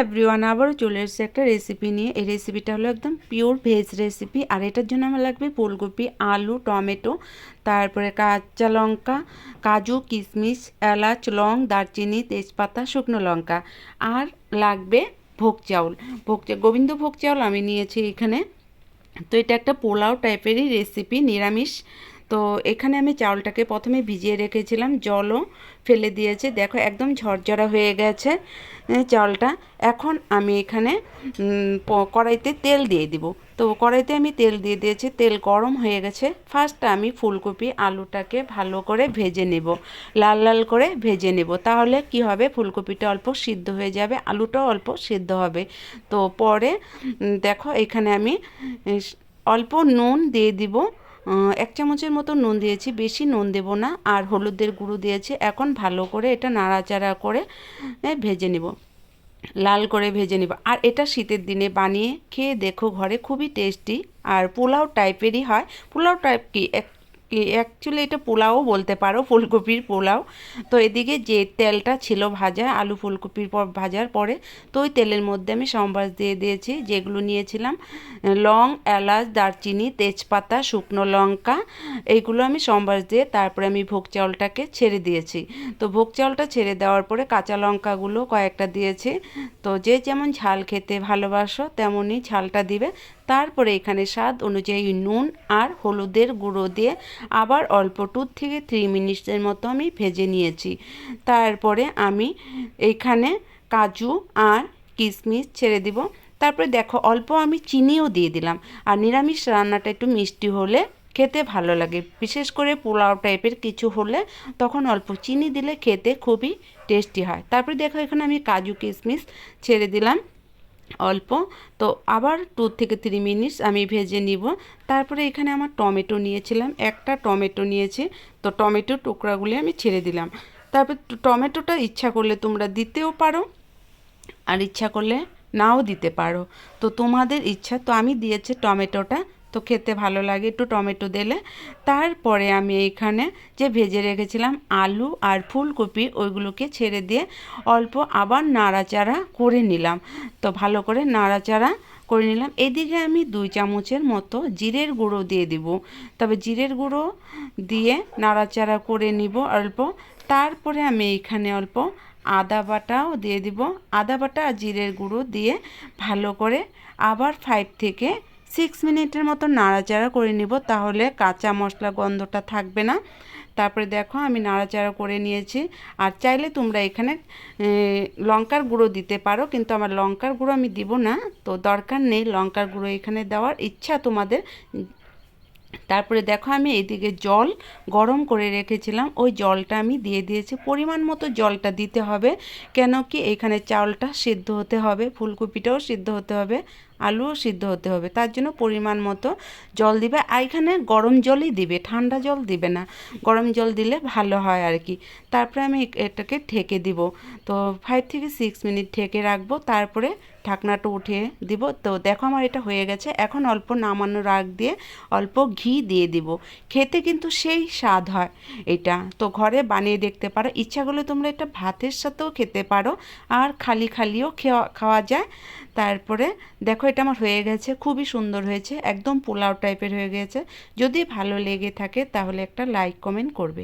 Everyone, আবারও চলে এসেছে একটা রেসিপি নিয়ে। এই রেসিপিটা হলো একদম পিওর ভেজ রেসিপি। আর এটার জন্য আমার লাগবে ফুলকপি, আলু, টমেটো, তারপরে কাঁচা লঙ্কা, কাজু, কিশমিশ, এলাচ, লং, দারচিনি, তেজপাতা, শুকনো লঙ্কা। আর লাগবে ভোগ চাউল। গোবিন্দভোগ চাউল আমি নিয়েছি এখানে। তো এটা একটা পোলাও টাইপেরই রেসিপি, নিরামিষ। তো এখানে আমি চাউলটাকে প্রথমে ভিজিয়ে রেখেছিলাম, জলও ফেলে দিয়েছি। দেখো একদম ঝরঝরা হয়ে গেছে চাউলটা। এখন আমি এখানে কড়াইতে তেল দিয়ে দিব। তো কড়াইতে আমি তেল দিয়ে দিয়েছি, তেল গরম হয়ে গেছে। ফার্স্ট আমি ফুলকপি আলুটাকে ভালো করে ভেজে নেব, লাল লাল করে ভেজে নেব। তাহলে কি হবে, ফুলকপিটা অল্প সিদ্ধ হয়ে যাবে, আলুটাও অল্প সিদ্ধ হবে। তো পরে দেখো এখানে আমি অল্প নুন দিয়ে দিব। 1 চামচের মতো নুন দিয়েছি, বেশি নুন দেব না। আর হলুদের গুঁড়ো দিয়েছি। এখন ভালো করে এটা নাড়াচাড়া করে ভেজে নিব, লাল করে ভেজে নিব। আর এটা শীতের দিনে বানিয়ে খেয়ে দেখো, ঘরে খুবই টেস্টি। আর পোলাও টাইপেরই হয়। পোলাও টাইপ কি অ্যাকচুয়ালি এটা পোলাও বলতে পারো, ফুলকপির পোলাও। তো এদিকে যে তেলটা ছিল ভাজা, আলু ফুলকপির পর ভাজার পরে, তো ওই তেলের মধ্যে আমি সম্বাস দিয়ে দিয়েছি, যেগুলো নিয়েছিলাম লং, এলাচ, দারচিনি, তেজপাতা, শুকনো লঙ্কা। এইগুলো আমি সম্বাস দিয়ে তারপরে আমি ভোগ চাউলটাকে ছেড়ে দিয়েছি। তো ভোগ চাউলটা ছেড়ে দেওয়ার পরে কাঁচা লঙ্কাগুলো কয়েকটা দিয়েছি। তো যে যেমন ঝাল খেতে ভালোবাসো তেমনই ঝালটা দিবে। তারপরে এখানে স্বাদ অনুযায়ী নুন আর হলুদের গুঁড়ো দিয়ে আবার অল্প 2 থেকে 3 মিনিটের মতো আমি ভেজে নিয়েছি। তারপরে আমি এইখানে কাজু আর কিশমিশ ছেড়ে দিব। তারপরে দেখো অল্প আমি চিনিও দিয়ে দিলাম। আর নিরামিষ রান্নাটা একটু মিষ্টি হলে খেতে ভালো লাগে, বিশেষ করে পোলাও টাইপের কিছু হলে তখন অল্প চিনি দিলে খেতে খুবই টেস্টি হয়। তারপরে দেখো এখানে আমি কাজু কিশমিশ ছেড়ে দিলাম অল্প। তো আবার 2 থেকে 3 মিনিট আমি ভেজে নিব। তারপরে এখানে আমার টমেটো নিয়েছিলাম, একটা টমেটো নিয়েছি। তো টমেটোর টুকরাগুলি আমি ছেড়ে দিলাম। তারপর টমেটোটা ইচ্ছা করলে তোমরা দিতেও পারো, আর ইচ্ছা করলে নাও দিতে পারো। তো তোমাদের ইচ্ছা। তো আমি দিয়েছি টমেটোটা, তো খেতে ভালো লাগে একটু টমেটো দিলে। তারপরে আমি এইখানে যে ভেজে রেখেছিলাম আলু আর ফুলকপি, ওইগুলোকে ছেড়ে দিয়ে অল্প আবার নাড়াচাড়া করে নিলাম। তো ভালো করে নাড়াচাড়া করে নিলাম। এদিকে আমি 2 চামচের মতো জিরের গুঁড়ো দিয়ে দিব। তবে জিরের গুঁড়ো দিয়ে নাড়াচাড়া করে নিব অল্প। তারপরে আমি এইখানে অল্প আদা বাটাও দিয়ে দিব। আদা বাটা আর জিরের গুঁড়ো দিয়ে ভালো করে আবার 5 থেকে 6 মিনিটের মতো নাড়াচাড়া করে নিব, তাহলে কাঁচা মশলা গন্ধটা থাকবে না। তারপরে দেখো আমি নাড়াচাড়া করে নিয়েছি। আর চাইলে তোমরা এখানে লঙ্কার গুঁড়ো দিতে পারো, কিন্তু আমার লঙ্কার গুঁড়ো আমি দিব না, তো দরকার নেই লঙ্কার গুঁড়ো এখানে দেওয়ার, ইচ্ছা তোমাদের। তারপরে দেখো আমি এইদিকে জল গরম করে রেখেছিলাম, ওই জলটা আমি দিয়ে দিয়েছি। পরিমাণ মতো জলটা দিতে হবে, কেন কি এখানে চাউলটা সিদ্ধ হতে হবে, ফুলকপিটাও সিদ্ধ হতে হবে, আলুও সিদ্ধ হতে হবে। তার জন্য পরিমাণ মতো জল দিবে। আর এখানে গরম জলই দিবে, ঠান্ডা জল দিবে না। গরম জল দিলে ভালো হয় আর কি। তারপরে আমি এটাকে ঢেকে দিব। তো 5 থেকে 6 মিনিট ঢেকে রাখবো, তারপরে ঢাকনাটা উঠিয়ে দিব। তো দেখো আমার এটা হয়ে গেছে। এখন অল্প নামানোর আগ দিয়ে অল্প ঘি দিয়ে দিব। খেতে কিন্তু সেই স্বাদ হয় এটা। তো ঘরে বানিয়ে দেখতে পারো, ইচ্ছা করলে তোমরা এটা ভাতের সাথেও খেতে পারো, আর খালি খালিও খাওয়া যায়। তারপরে দেখো এটা আমার হয়ে গেছে, খুবই সুন্দর হয়েছে, একদম পোলাও টাইপের হয়ে গেছে। যদি ভালো লেগে থাকে তাহলে একটা লাইক কমেন্ট করবে।